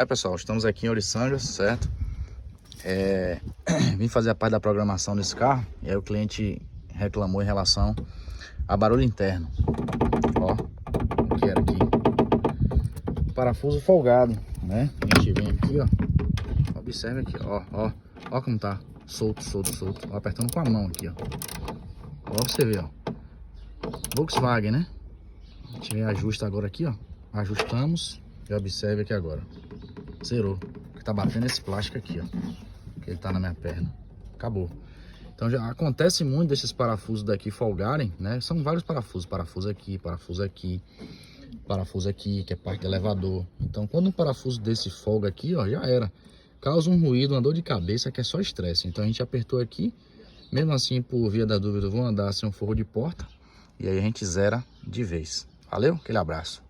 Aí pessoal, estamos aqui em Oriçanga, certo? Vim fazer a parte da programação desse carro. E aí o cliente reclamou em relação a barulho interno. Ó, o que era aqui? Parafuso folgado, né? A gente vem aqui, ó. Observe aqui, ó. Ó como tá solto. Ó, apertando com a mão aqui, ó. Ó pra você ver, ó. Volkswagen, né? A gente vem ajusta agora aqui, ó. Ajustamos e observe aqui agora. Zerou. O que tá batendo esse plástico aqui, ó. Que ele tá na minha perna. Acabou. Então já acontece muito desses parafusos daqui folgarem, né? São vários parafusos. Parafuso aqui, que é parte do elevador. Então quando um parafuso desse folga aqui, ó, já era. Causa um ruído, uma dor de cabeça que é só estresse. Então a gente apertou aqui. Mesmo assim, por via da dúvida, eu vou andar sem um forro de porta. E aí a gente zera de vez. Valeu? Aquele abraço.